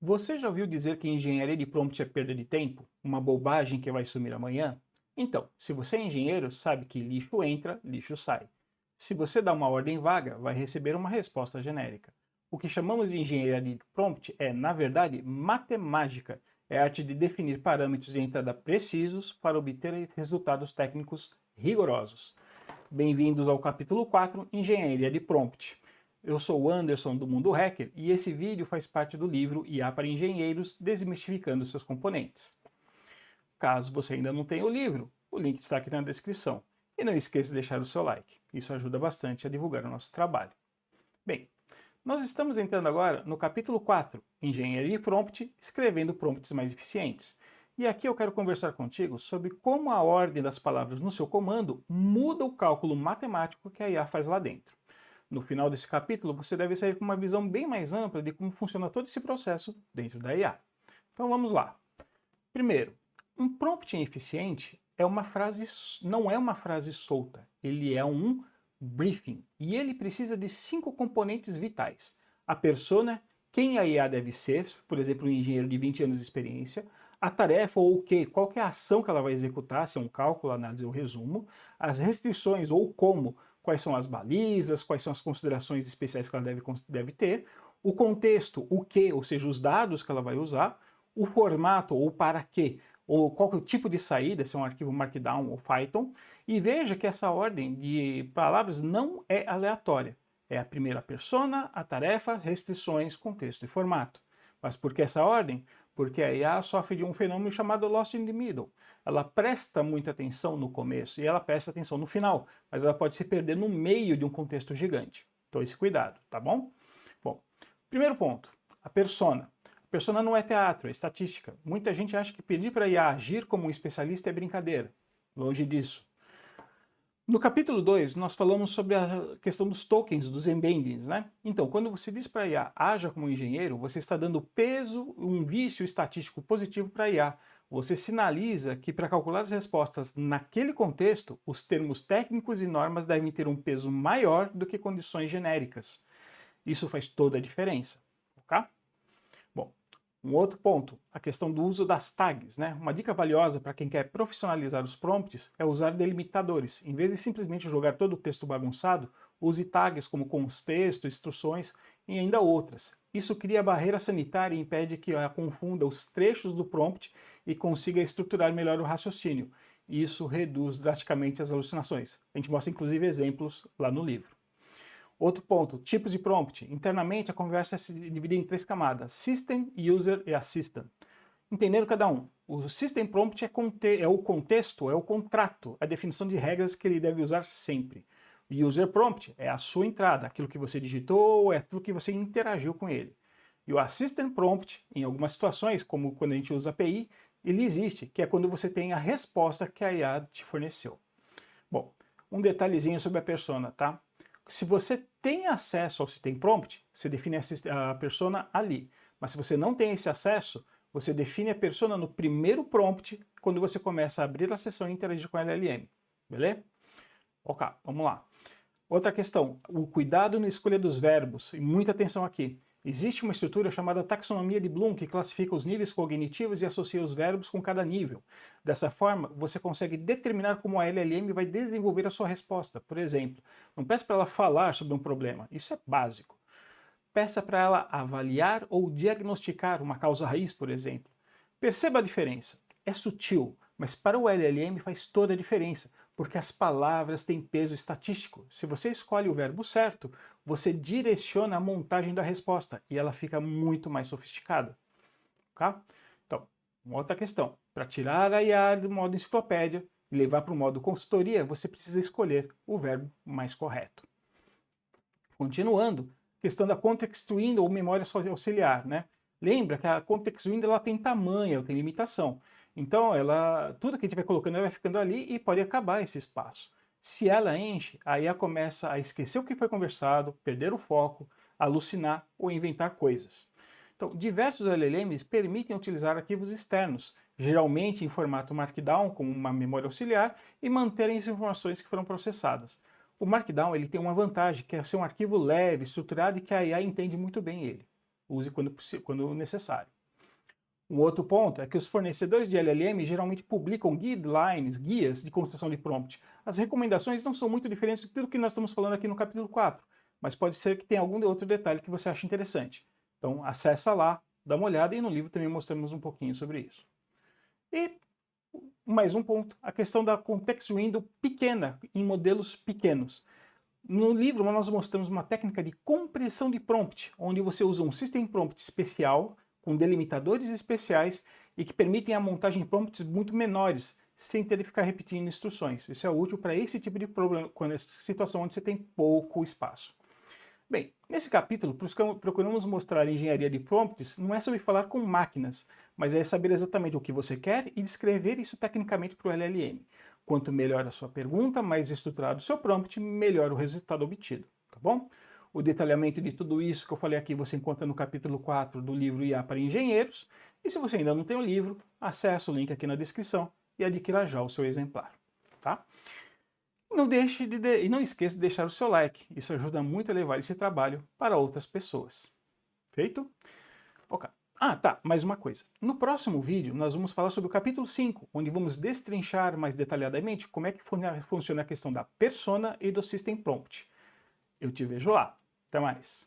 Você já ouviu dizer que engenharia de prompt é perda de tempo? Uma bobagem que vai sumir amanhã? Então, se você é engenheiro, sabe que lixo entra, lixo sai. Se você dá uma ordem vaga, vai receber uma resposta genérica. O que chamamos de engenharia de prompt é, na verdade, matemática. É a arte de definir parâmetros de entrada precisos para obter resultados técnicos rigorosos. Bem-vindos ao capítulo 4, Engenharia de Prompt. Eu sou o Anderson do Mundo Hacker e esse vídeo faz parte do livro IA para Engenheiros, Desmistificando seus componentes. Caso você ainda não tenha o livro, o link está aqui na descrição. E não esqueça de deixar o seu like, isso ajuda bastante a divulgar o nosso trabalho. Bem, nós estamos entrando agora no capítulo 4, Engenharia de Prompt, escrevendo prompts mais eficientes. E aqui eu quero conversar contigo sobre como a ordem das palavras no seu comando muda o cálculo matemático que a IA faz lá dentro. No final desse capítulo, você deve sair com uma visão bem mais ampla de como funciona todo esse processo dentro da IA. Então vamos lá. Primeiro, um prompt eficiente não é uma frase solta, ele é um briefing. E ele precisa de 5 componentes vitais. A persona, quem a IA deve ser, por exemplo, um engenheiro de 20 anos de experiência, a tarefa ou o que, qual que é a ação que ela vai executar, se é um cálculo, análise ou resumo, as restrições ou como, quais são as balizas, quais são as considerações especiais que ela deve ter, o contexto, o que, ou seja, os dados que ela vai usar, o formato ou para quê, ou qual que é o tipo de saída, se é um arquivo Markdown ou Python, e veja que essa ordem de palavras não é aleatória. É a primeira persona, a tarefa, restrições, contexto e formato. Mas por que essa ordem? Porque a IA sofre de um fenômeno chamado lost in the middle. Ela presta muita atenção no começo e ela presta atenção no final, mas ela pode se perder no meio de um contexto gigante. Então esse cuidado, tá bom? Bom, primeiro ponto, a persona. A persona não é teatro, é estatística. Muita gente acha que pedir para a IA agir como um especialista é brincadeira. Longe disso. No capítulo 2, nós falamos sobre a questão dos tokens, dos embeddings, né? Então, quando você diz para a IA, haja como engenheiro, você está dando peso, um vício estatístico positivo para a IA. Você sinaliza que para calcular as respostas naquele contexto, os termos técnicos e normas devem ter um peso maior do que condições genéricas. Isso faz toda a diferença, ok? Bom, um outro ponto, a questão do uso das tags, né? Uma dica valiosa para quem quer profissionalizar os prompts é usar delimitadores. Em vez de simplesmente jogar todo o texto bagunçado, use tags como contexto, instruções e ainda outras. Isso cria barreira sanitária e impede que ela confunda os trechos do prompt e consiga estruturar melhor o raciocínio. Isso reduz drasticamente as alucinações. A gente mostra inclusive exemplos lá no livro. Outro ponto, tipos de prompt. Internamente, a conversa se divide em 3 camadas: System, User e Assistant. Entendendo cada um. O System Prompt é o contexto, é o contrato, a definição de regras que ele deve usar sempre. O User Prompt é a sua entrada, aquilo que você digitou, é aquilo que você interagiu com ele. E o Assistant Prompt, em algumas situações, como quando a gente usa API, ele existe, que é quando você tem a resposta que a IA te forneceu. Bom, um detalhezinho sobre a persona, tá? Se você tem acesso ao System Prompt, você define a persona ali. Mas se você não tem esse acesso, você define a persona no primeiro prompt, quando você começa a abrir a sessão e interagir com a LLM. Beleza? Ok, vamos lá. Outra questão, o cuidado na escolha dos verbos, e muita atenção aqui. Existe uma estrutura chamada taxonomia de Bloom que classifica os níveis cognitivos e associa os verbos com cada nível. Dessa forma, você consegue determinar como a LLM vai desenvolver a sua resposta. Por exemplo, não peça para ela falar sobre um problema, isso é básico. Peça para ela avaliar ou diagnosticar uma causa raiz, por exemplo. Perceba a diferença. É sutil, mas para o LLM faz toda a diferença, porque as palavras têm peso estatístico. Se você escolhe o verbo certo, você direciona a montagem da resposta e ela fica muito mais sofisticada. Okay? Então, uma outra questão. Para tirar a IA do modo enciclopédia e levar para o modo consultoria, você precisa escolher o verbo mais correto. Continuando, questão da context window ou memória auxiliar, né? Lembra que a context window ela tem tamanho, ela tem limitação. Então, tudo que a gente vai colocando ela vai ficando ali e pode acabar esse espaço. Se ela enche, aí ela começa a esquecer o que foi conversado, perder o foco, alucinar ou inventar coisas. Então, diversos LLMs permitem utilizar arquivos externos, geralmente em formato Markdown, como uma memória auxiliar, e manterem as informações que foram processadas. O Markdown ele tem uma vantagem, que é ser um arquivo leve, estruturado e que a IA entende muito bem ele. use quando necessário. Um outro ponto é que os fornecedores de LLM geralmente publicam guidelines, guias de construção de prompt. As recomendações não são muito diferentes do que nós estamos falando aqui no capítulo 4, mas pode ser que tenha algum outro detalhe que você ache interessante. Então acessa lá, dá uma olhada, e no livro também mostramos um pouquinho sobre isso. E mais um ponto, a questão da context window pequena, em modelos pequenos. No livro nós mostramos uma técnica de compressão de prompt, onde você usa um system prompt especial, com delimitadores especiais e que permitem a montagem de prompts muito menores, sem ter que ficar repetindo instruções. Isso é útil para esse tipo de problema, quando é situação onde você tem pouco espaço. Bem, nesse capítulo, procuramos mostrar a engenharia de prompts não é sobre falar com máquinas, mas é saber exatamente o que você quer e descrever isso tecnicamente para o LLM. Quanto melhor a sua pergunta, mais estruturado o seu prompt, melhor o resultado obtido, tá bom? O detalhamento de tudo isso que eu falei aqui você encontra no capítulo 4 do livro IA para Engenheiros. E se você ainda não tem o livro, acesse o link aqui na descrição e adquira já o seu exemplar, tá? E não esqueça de deixar o seu like, isso ajuda muito a levar esse trabalho para outras pessoas. Feito? Ok. Ah, tá, mais uma coisa. No próximo vídeo nós vamos falar sobre o capítulo 5, onde vamos destrinchar mais detalhadamente como é que funciona a questão da persona e do system prompt. Eu te vejo lá. Até mais.